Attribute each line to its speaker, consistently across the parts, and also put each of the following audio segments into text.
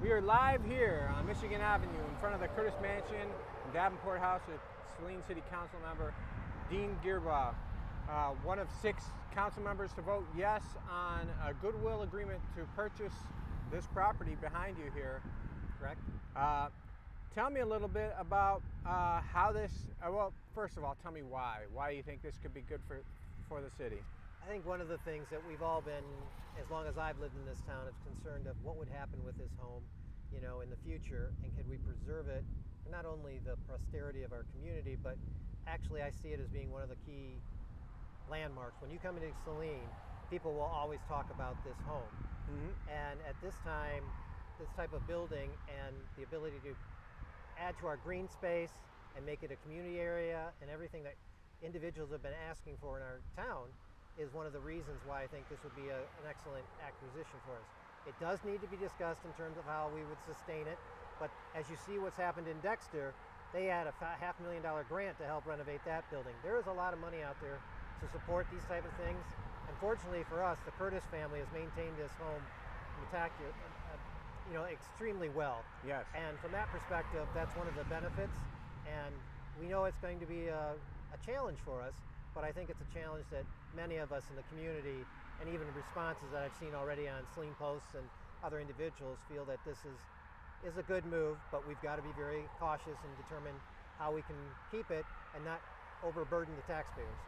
Speaker 1: We are live here on Michigan Avenue in front of the Curtis Mansion in Davenport House with Saline City Council member Dean Girbach, one of 6 council members to vote yes on a goodwill agreement to purchase this property behind you here.
Speaker 2: Correct.
Speaker 1: Tell me a little bit about how this, well, first of all, tell me why you think this could be good for the city.
Speaker 2: I think one of the things that we've all been, as long as I've lived in this town, is concerned of what would happen with this home, you know, in the future, and could we preserve it for not only the posterity of our community, but actually I see it as being one of the key landmarks. When you come into Saline, people will always talk about this home. Mm-hmm. And at this time, this type of building and the ability to add to our green space and make it a community area and everything that individuals have been asking for in our town is one of the reasons why I think this would be an excellent acquisition for us. It does need to be discussed in terms of how we would sustain it, but as you see what's happened in Dexter, they had a $500,000 grant to help renovate that building. There is a lot of money out there to support these type of things. Unfortunately for us, the Curtis family has maintained this home extremely well.
Speaker 1: Yes.
Speaker 2: And from that perspective, that's one of the benefits. And we know it's going to be a challenge for us, but I think it's a challenge that many of us in the community, and even the responses that I've seen already on Saline Post and other individuals, feel that this is a good move, but we've got to be very cautious and determine how we can keep it and not overburden the taxpayers.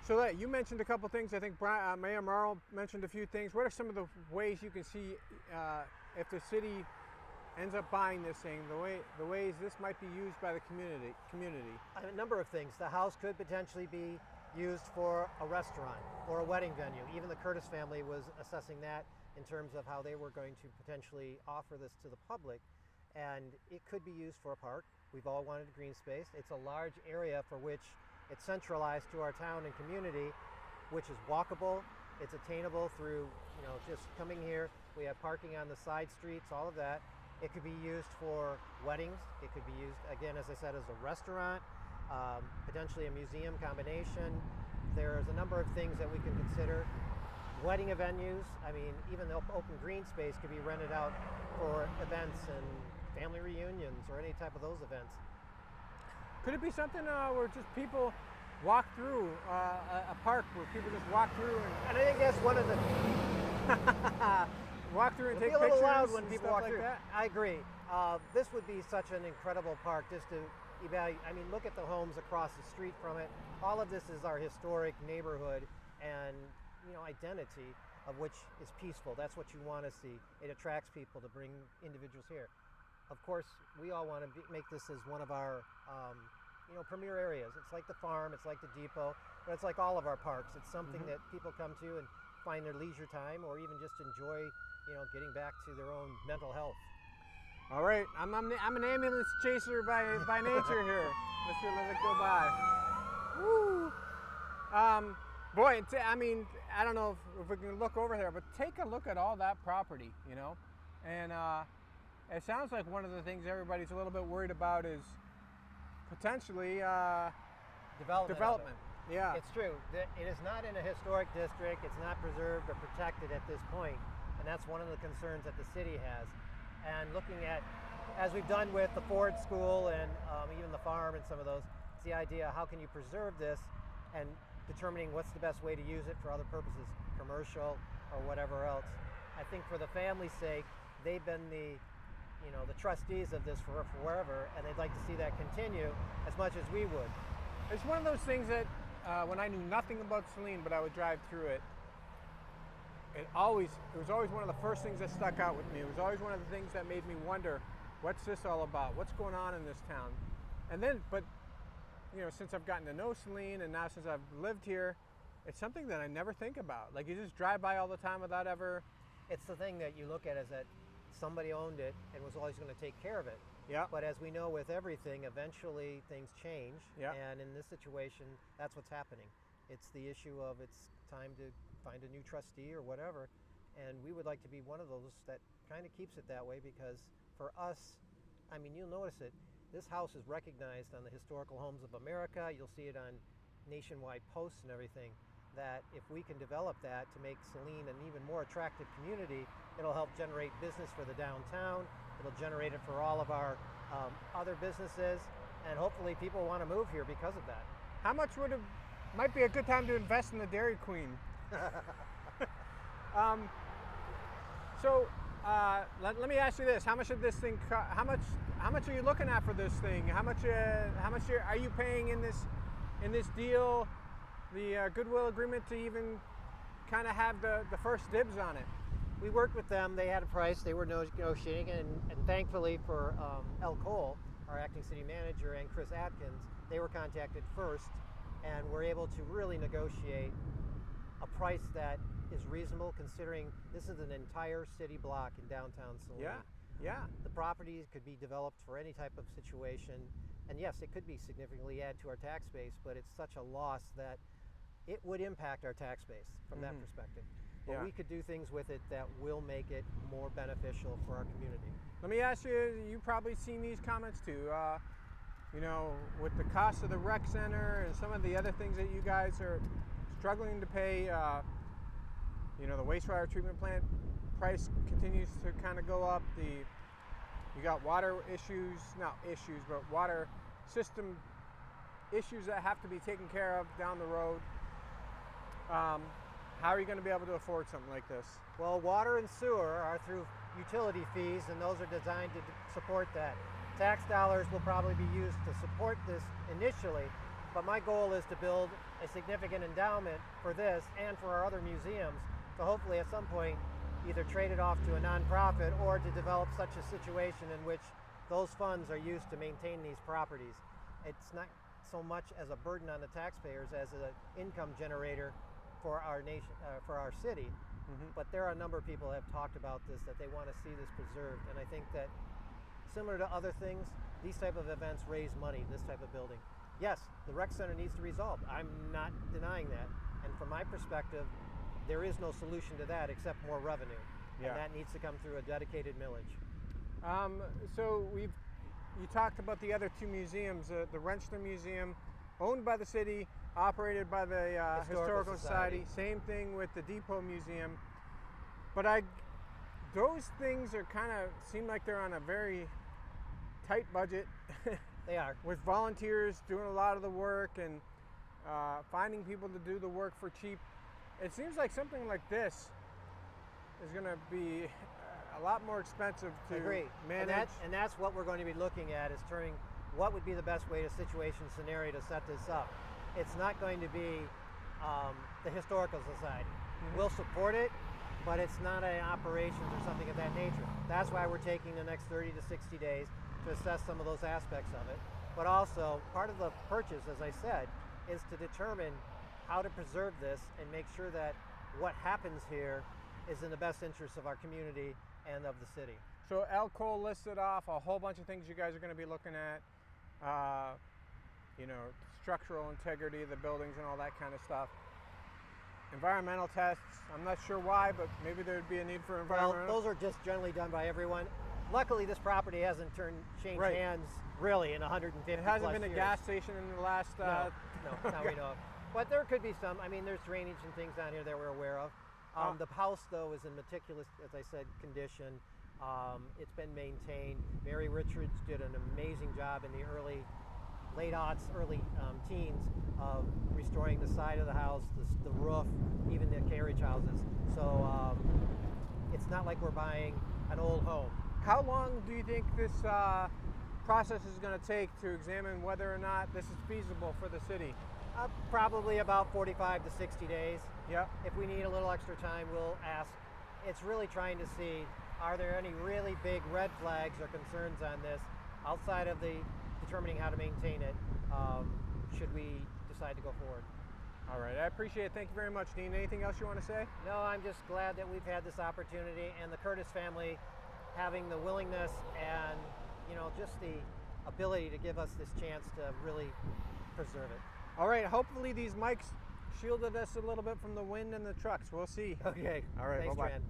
Speaker 1: So you mentioned a couple things. I think Mayor Merle mentioned a few things. What are some of the ways you can see if the city ends up buying this thing, the ways this might be used by the community?
Speaker 2: A number of things. The house could potentially be used for a restaurant or a wedding venue. Even the Curtis family was assessing that in terms of how they were going to potentially offer this to the public. And it could be used for a park. We've all wanted a green space. It's a large area for which it's centralized to our town and community, which is walkable. It's attainable through, just coming here. We have parking on the side streets, all of that. It could be used for weddings. It could be used, again, as I said, as a restaurant, potentially a museum combination. There's a number of things that we can consider. Wedding venues, I mean, even the open green space could be rented out for events and family reunions or any type of those events.
Speaker 1: Could it be something where just people walk through a park where people just walk through
Speaker 2: and I think that's one of the
Speaker 1: walk through and take
Speaker 2: pictures. It'll be a little loud when people walk
Speaker 1: like
Speaker 2: through.
Speaker 1: That?
Speaker 2: I agree. This would be such an incredible park just to evaluate. I mean, look at the homes across the street from it. All of this is our historic neighborhood and identity, of which is peaceful. That's what you want to see. It attracts people to bring individuals here. Of course, we all want to make this as one of our premier areas. It's like the farm, it's like the depot, but it's like all of our parks. It's something that people come to and find their leisure time, or even just enjoy, getting back to their own mental health.
Speaker 1: All right, I'm an ambulance chaser by nature here. Let's let it go by. Woo! Boy, I mean, I don't know if we can look over there, but take a look at all that property, and it sounds like one of the things everybody's a little bit worried about is potentially development. Yeah,
Speaker 2: it's true. It is not in a historic district. It's not preserved or protected at this point, and that's one of the concerns that the city has. And looking at, as we've done with the Ford School and even the farm and some of those, it's the idea, how can you preserve this, and determining what's the best way to use it for other purposes, commercial or whatever else. I think for the family's sake, they've been the trustees of this for forever, and they'd like to see that continue as much as we would.
Speaker 1: It's one of those things that when I knew nothing about Saline, but I would drive through it, it was always one of the first things that stuck out with me. It was always one of the things that made me wonder, what's this all about? What's going on in this town? And then, but since I've gotten to know Saline, and now since I've lived here, it's something that I never think about. Like, you just drive by all the time without ever...
Speaker 2: It's the thing that you look at is that somebody owned it and was always going to take care of it.
Speaker 1: Yeah.
Speaker 2: But as we know with everything, eventually things change.
Speaker 1: Yeah.
Speaker 2: And in this situation, that's what's happening. It's the issue of it's time to find a new trustee or whatever. And we would like to be one of those that kind of keeps it that way, because for us, I mean, you'll notice it. This house is recognized on the Historical Homes of America. You'll see it on nationwide posts and everything. That if we can develop that to make Saline an even more attractive community, it'll help generate business for the downtown. It'll generate it for all of our other businesses, and hopefully people want to move here because of that.
Speaker 1: How much might be a good time to invest in the Dairy Queen? Let me ask you this: how much did this thing? How much are you looking at for this thing? How much are you paying in this deal? The goodwill agreement to even kind of have the first dibs on it.
Speaker 2: We worked with them. They had a price. They were negotiating, and thankfully for El Cole, our acting city manager, and Chris Atkins, they were contacted first, and were able to really negotiate a price that is reasonable, considering this is an entire city block in downtown Saline.
Speaker 1: Yeah.
Speaker 2: The property could be developed for any type of situation, and yes, it could be significantly add to our tax base, but it's such a loss that it would impact our tax base from that perspective. But we could do things with it that will make it more beneficial for our community.
Speaker 1: Let me ask you, you've probably seen these comments too. You know, with the cost of the rec center and some of the other things that you guys are struggling to pay, you know, the wastewater treatment plant price continues to kind of go up. You got water issues, not issues, but water system issues that have to be taken care of down the road. How are you going to be able to afford something like this?
Speaker 2: Well, water and sewer are through utility fees, and those are designed to support that. Tax dollars will probably be used to support this initially, but my goal is to build a significant endowment for this and for our other museums, to hopefully at some point either trade it off to a nonprofit or to develop such a situation in which those funds are used to maintain these properties. It's not so much as a burden on the taxpayers as an income generator for our nation, for our city. But there are a number of people who have talked about this, that they want to see this preserved, and I think that similar to other things, these type of events raise money, this type of building. Yes, the rec center needs to resolve. I'm not denying that, and from my perspective, there is no solution to that except more revenue, and that needs to come through a dedicated millage.
Speaker 1: So you talked about the other two museums, the Wrenchler Museum, owned by the city, operated by the Historical Society. Same thing with the Depot Museum. But those things are kind of seem like they're on a very tight budget.
Speaker 2: They are.
Speaker 1: With volunteers doing a lot of the work and finding people to do the work for cheap. It seems like something like this is going to be a lot more expensive to manage.
Speaker 2: And that's what we're going to be looking at, is turning what would be the best way to situation scenario to set this up. It's not going to be the Historical Society. We'll support it, but it's not an operations or something of that nature. That's why we're taking the next 30 to 60 days to assess some of those aspects of it. But also, part of the purchase, as I said, is to determine how to preserve this and make sure that what happens here is in the best interest of our community and of the city.
Speaker 1: So El Cole listed off a whole bunch of things you guys are going to be looking at. You know, structural integrity of the buildings and all that kind of stuff. Environmental tests, I'm not sure why, but maybe there'd be a need for environmental.
Speaker 2: Well, those are just generally done by everyone. Luckily, this property hasn't changed hands really in 150 plus years.
Speaker 1: It hasn't been a gas station in the last...
Speaker 2: No, not we know of. But there could be some. I mean, there's drainage and things down here that we're aware of. The house, though, is in meticulous, as I said, condition. It's been maintained. Mary Richards did an amazing job in the late aughts, early teens of restoring the side of the house, the roof, even the carriage houses. So it's not like we're buying an old home.
Speaker 1: How long do you think this process is going to take to examine whether or not this is feasible for the city?
Speaker 2: Probably about 45 to 60 days.
Speaker 1: Yeah.
Speaker 2: If we need a little extra time, we'll ask. It's really trying to see, are there any really big red flags or concerns on this outside of the determining how to maintain it, should we decide to go forward.
Speaker 1: All right, I appreciate it. Thank you very much, Dean. Anything else you want to say?
Speaker 2: No, I'm just glad that we've had this opportunity, and the Curtis family having the willingness and, you know, just the ability to give us this chance to really preserve it.
Speaker 1: All right, hopefully these mics shielded us a little bit from the wind and the trucks. We'll see.
Speaker 2: Okay.
Speaker 1: All right,
Speaker 2: thanks,
Speaker 1: bye-bye.
Speaker 2: Jan.